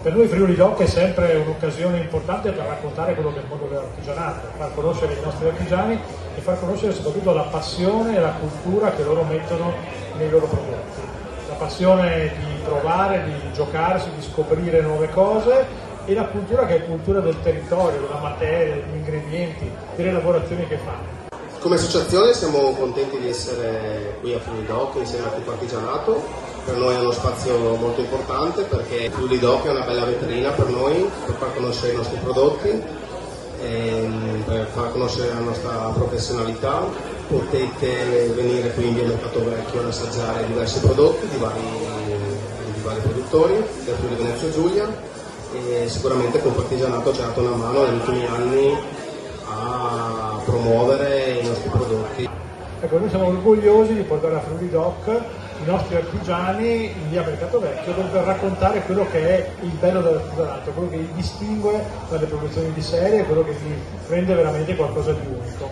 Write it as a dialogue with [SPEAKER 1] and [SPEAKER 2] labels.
[SPEAKER 1] Per noi Friuli Doc è sempre un'occasione importante per raccontare quello che è il mondo dell'artigianato, far conoscere i nostri artigiani e far conoscere soprattutto la passione e la cultura che loro mettono nei loro prodotti. La passione di provare, di giocarsi, di scoprire nuove cose e la cultura che è cultura del territorio, della materia, degli ingredienti, delle lavorazioni che fanno.
[SPEAKER 2] Come associazione siamo contenti di essere qui a Friuli Doc insieme al Tipo Artigianato. Per noi è uno spazio molto importante perché Friuli Doc è una bella vetrina per noi, per far conoscere i nostri prodotti, per far conoscere la nostra professionalità. Potete venire qui in via Mercato Vecchio ad assaggiare diversi prodotti di vari produttori del Friuli Venezia Giulia e sicuramente con Artigianato ci ha dato una mano negli ultimi anni a promuovere i nostri prodotti.
[SPEAKER 1] Ecco, noi siamo orgogliosi di portare a Friuli Doc i nostri artigiani in via Mercato Vecchio per raccontare quello che è il bello dell'artigianato, quello che li distingue dalle produzioni di serie, quello che li rende veramente qualcosa di unico.